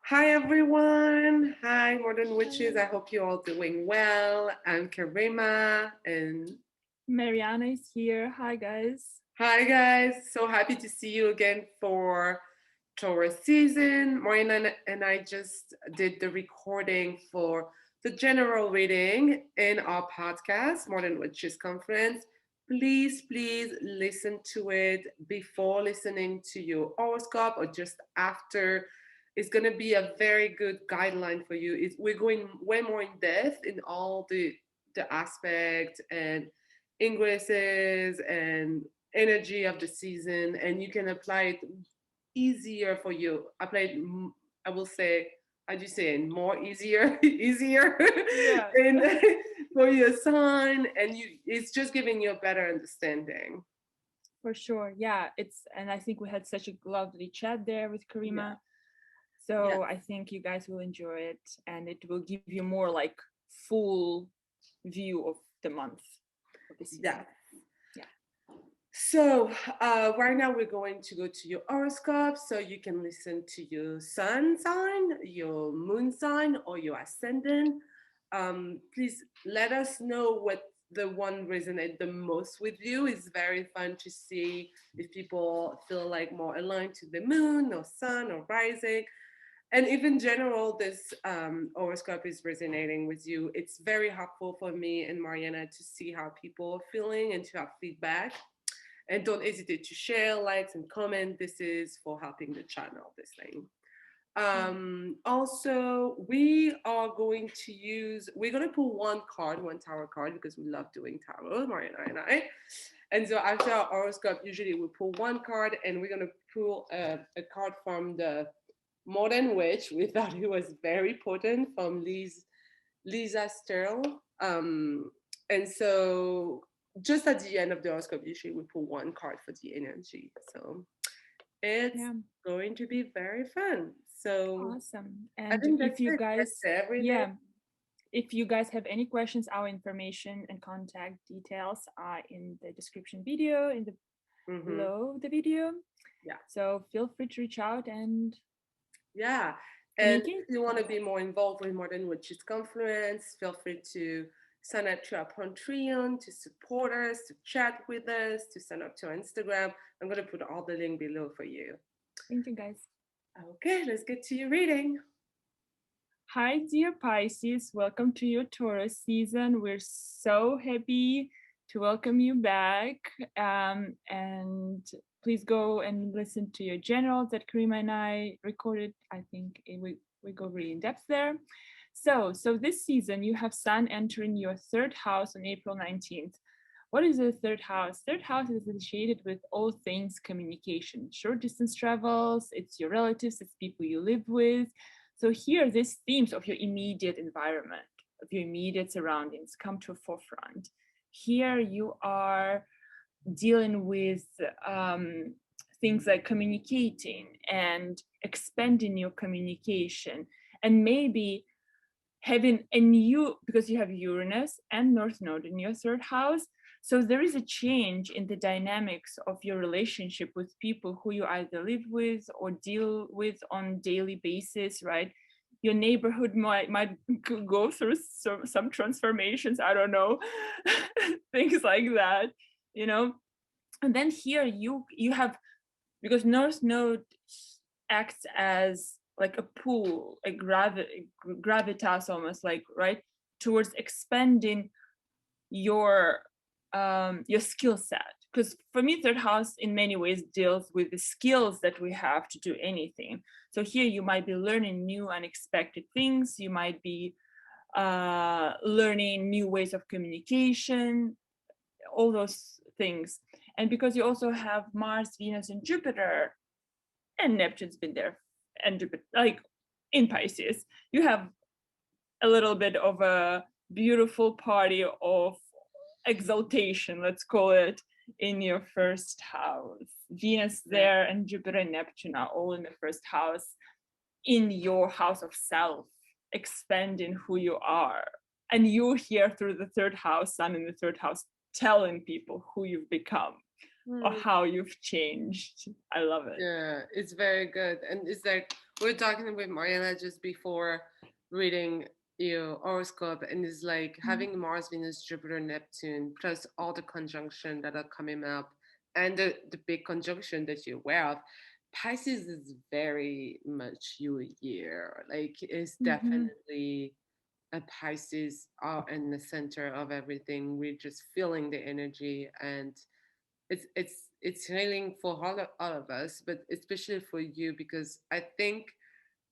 Hi everyone. Hi Modern Witches. I Hi. hope you're all doing well. I'm Karima and Mariana is here. Hi, guys. hi guys. So happy to see you again for Taurus season. Marina and I just did the recording for the general reading in our podcast, Modern Witches Conference. Please listen to it before listening to your horoscope or just after. It's going to be a very good guideline for you. We're going way more in depth in all the aspects and ingresses and energy of the season, and you can apply it easier for you. Apply it, I will say, how do you say it? More easier, easier Yeah, in, for your sign, and it's just giving you a better understanding. for sure. Yeah, and I think we had such a lovely chat there with Yeah. Karima. Yeah. So I think you guys will enjoy it and it will give you more like full view of the month of the Yeah. season. Yeah. So, right now we're going to go to your horoscope so you can listen to your sun sign, your moon sign, or your ascendant. Please let us know what the one resonate the most with you. It's very fun to see if people feel like more aligned to the moon or sun or rising. And if in general this horoscope is resonating with you, it's very helpful for me and Mariana to see how people are feeling and to have feedback. And don't hesitate to share, likes, and comment. This is for helping the channel, this thing. Yeah. Also, we're going to pull one card, one tarot card, because we love doing tarot, Mariana and I. And so after our horoscope, usually we pull one card and we're going to pull a card from the Modern Witch. We thought it was very potent from Lisa Sterle. And so just at the end of the horoscope, usually we pull one card for the energy. So it's Yeah. going to be very fun. So Awesome. I And think if that's you it. That's guys, everything. yeah, if you guys have any questions, our information and contact details are in the description video, in the Hmm. below the video. Yeah. So feel free to reach out and Yeah. And communicate. if you want Yeah. to be more involved with Modern Witches Conference, feel free to sign up to our Patreon, to support us, to chat with us, to sign up to our Instagram. I'm going to put all the link below for you. Thank you, guys. Okay, let's get to your reading. Hi, dear Pisces. Welcome to your Taurus season. We're so happy to welcome you back. And please go and listen to your generals that Karima and I recorded. I think we go really in depth there. So this season you have Sun entering your third house on April 19th. What is the third house? Third house is associated with all things communication, short distance travels, it's your relatives, it's people you live with. So here, these themes of your immediate environment, of your immediate surroundings come to a forefront. Here you are dealing with things like communicating and expanding your communication and maybe having a new, because you have Uranus and North Node in your third house. So there is a change in the dynamics of your relationship with people who you either live with or deal with on daily basis, right? Your neighborhood might go through some transformations, I don't know, things like that, you know. And then here you have, because North Node acts as like a pull, a gravitas almost, like, right, towards expanding your your skill set. Because for me, third house in many ways deals with the skills that we have to do anything. So here you might be learning new unexpected things, you might be learning new ways of communication, all those things. And because you also have Mars, Venus, and Jupiter, and Neptune's been there, and Jupiter, like in Pisces, you have a little bit of a beautiful party of exaltation, let's call it, in your first house. Venus Yeah. there and Jupiter and Neptune are all in the first house, in your house of self, expanding who you are. And you here through the third house, Sun in the third house, telling people who you've become. or how you've changed. I love it. Yeah, it's very good. And it's like we are talking with Mariana just before reading your horoscope, and it's like Mm-hmm. having Mars, Venus, Jupiter, Neptune, plus all the conjunction that are coming up and the big conjunction that you're aware of. Pisces is very much your year. Like it's Mm-hmm. definitely a Pisces are in the center of everything. We're just feeling the energy, and it's healing for all of us, but especially for you because I think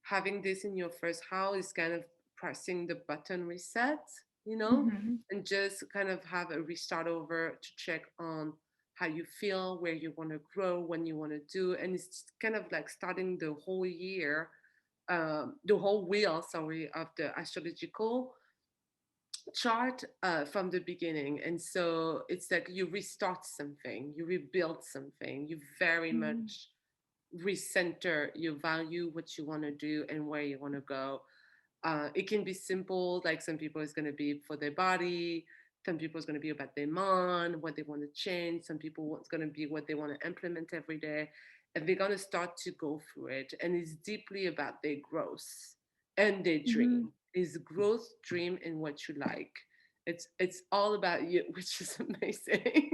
having this in your first house is kind of pressing the button reset, you know, Mm-hmm. and just kind of have a restart over to check on how you feel, where you want to grow, when you want to do, and it's kind of like starting the whole year, the whole wheel, sorry, of the astrological chart from the beginning. And so it's like you restart something, you rebuild something, you very much recenter your value, what you want to do, and where you want to go. It can be simple, like some people is going to be for their body, some people is going to be about their mind, what they want to change, some people it's going to be what they want to implement every day. And they're going to start to go through it. And it's deeply about their growth and their Mm-hmm. dream. Is growth, dream, and what you like. It's all about you, which is amazing.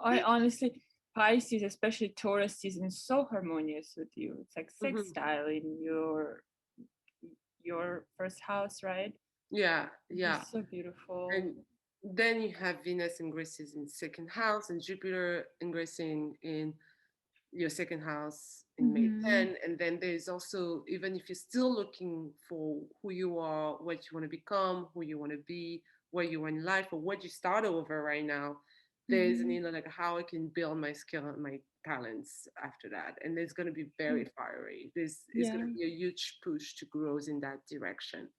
I honestly, Pisces, especially Taurus season, is so harmonious with you. It's like Mhm. sextile in your first house, right? Yeah, yeah. Just so beautiful. And then you have Venus ingresses in second house and Jupiter ingressing in your second house in May Mm-hmm. 10. And then there's also, even if you're still looking for who you are, what you want to become, who you want to be, where you are in life, or what you start over right now, there's, Mm-hmm. like how I can build my skill and my talents after that. And it's going to be very fiery. This is going Yeah, to be a huge push to growth in that direction,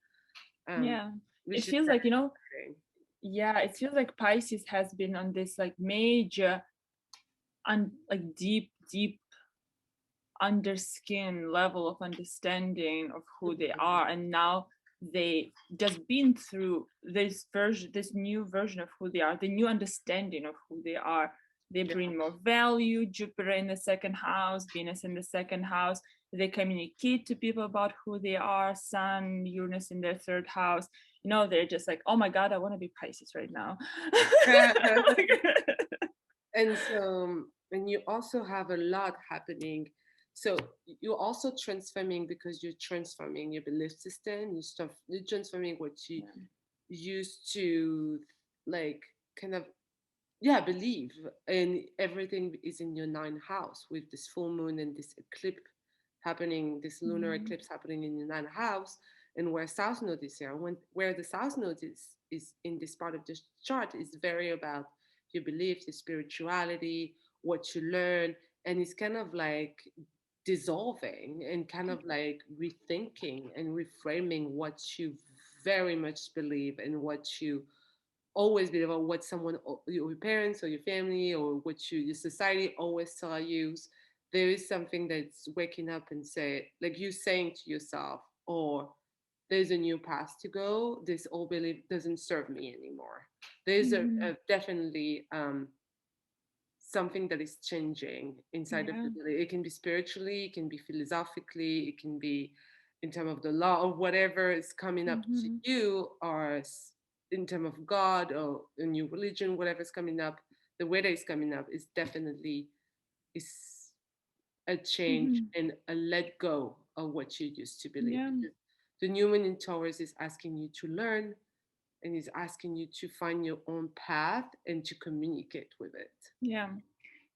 um, yeah. It which is feels very like, exciting. yeah, it feels like Pisces has been on this like major like deep under skin level of understanding of who they are, and now they just been through this new version of who they are, the new understanding of who they are. They Yeah. bring more value. Jupiter in the second house, Venus in the second house. They communicate to people about who they are. Sun, Uranus in their third house. They're just like, oh my god, I want to be Pisces right now. And so, and you also have a lot happening. So you're also transforming because you're transforming your belief system. You're transforming what you Yeah. used to like kind of yeah believe, and everything is in your ninth house with this full moon and this eclipse happening, this lunar Mhm. eclipse happening in your ninth house, and where south node is here, where the south node is in this part of this chart is very about your beliefs, your spirituality, what you learn, and it's kind of like dissolving and kind of like rethinking and reframing what you very much believe and what you always believe, or what someone, your parents or your family or what your society always tell you. There is something that's waking up and say, like you saying to yourself, or there's a new path to go. This old belief doesn't serve me anymore. There's Mhm. a definitely something that is changing inside of Yeah. the belief. It can be spiritually, it can be philosophically, it can be in terms of the law or whatever is coming up to Mhm. you, or in terms of God or a new religion, whatever's coming up. The way that it's coming up is definitely is a change Mhm. and a let go of what you used to believe. Yeah. Because the new moon in Taurus is asking you to learn and is asking you to find your own path and to communicate with it. Yeah.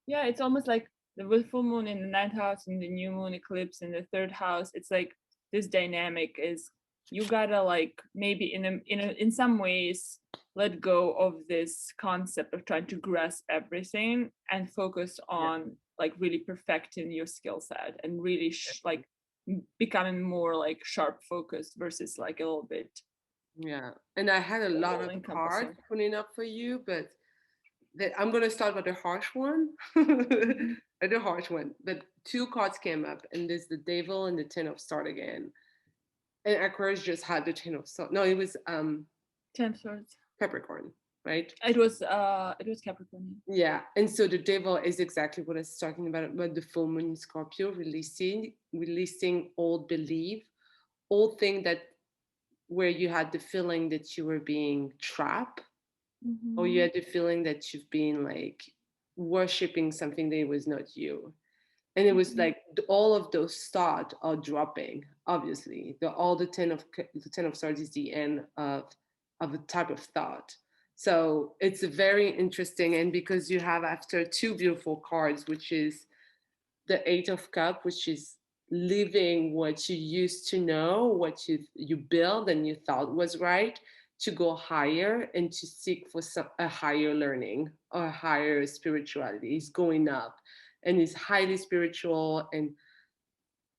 Yeah. It's almost like the full moon in the ninth house and the new moon eclipse in the third house. It's like this dynamic is you gotta like maybe in some ways let go of this concept of trying to grasp everything and focus Yeah. on like really perfecting your skill set and really like becoming more like sharp focused versus like a little bit Yeah, and I had a lot all of cards encompassing. pulling up for you, but I'm gonna start with the harsh one, Mm-hmm. the harsh one. But two cards came up, and there's the Devil and the Ten of Swords again. And Aquarius just had the Ten of Swords. No, it was Ten swords. Capricorn. right? It was Capricorn. Yeah, and so the devil is exactly what I was talking about the full moon in Scorpio, releasing old belief, old thing that where you had the feeling that you were being trapped, or you had the feeling that you've been like worshiping something that was not you. And it was like all of those thoughts are dropping. Obviously, all the ten of swords is the end of a type of thought. So it's very interesting, and because you have after two beautiful cards, which is the Eight of Cup, which is living what you used to know, what you build and you thought was right, to go higher and to seek for a higher learning or a higher spirituality. It's going up, and it's highly spiritual and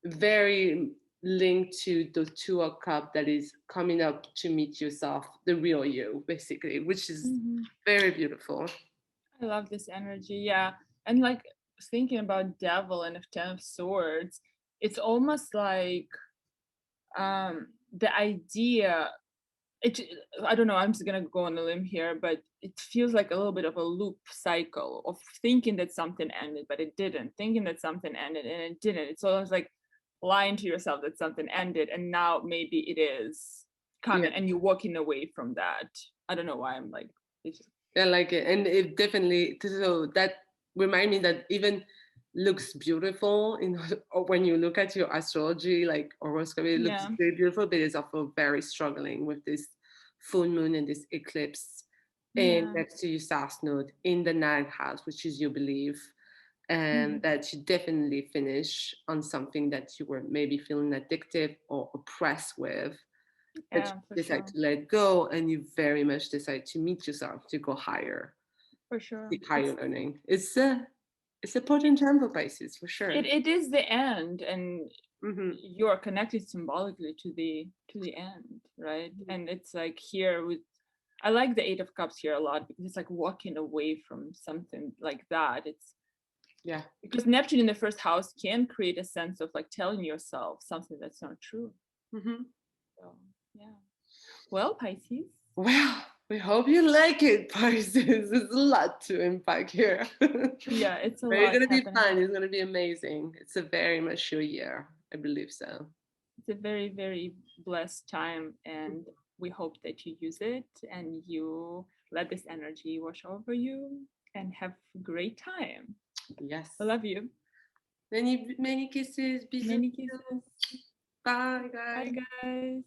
very linked to the Two of Cup that is coming up to meet yourself, the real you, basically, which is very beautiful. I love this energy. Yeah. And like thinking about devil and the Ten of Swords, it's almost like the idea I don't know, I'm just gonna go on a limb here, but it feels like a little bit of a loop cycle of thinking that something ended, but it didn't, thinking that something ended and it didn't. It's almost like lying to yourself that something ended and now maybe it is coming, and you're walking away from that. I don't know why I'm like, I like it. And it definitely, so that remind me that even looks beautiful, you know, when you look at your astrology, like horoscope, it looks very beautiful, but it's also very struggling with this full moon and this eclipse. And next to your south node in the ninth house, which is your belief, and that you definitely finish on something that you were maybe feeling addictive or oppressed with, that you decide to let go, and you very much decide to meet yourself, to go higher, for sure, seek higher learning. It's a potent time for Pisces, for sure. It is the end, and you are connected symbolically to the end, right? And it's like here with, I like the Eight of Cups here a lot because it's like walking away from something like that. It's because Neptune in the first house can create a sense of like telling yourself something that's not true. So yeah. Well, Pisces. Well, we hope you like it, Pisces. There's a lot to unpack here. Yeah, it's a lot. It's gonna be fun. It's gonna be amazing. It's a very mature year. I believe so. It's a very, very blessed time, and we hope that you use it and you let this energy wash over you and have a great time. Yes. I love you. Many, many kisses. Many kisses. Bye, guys. Bye, guys.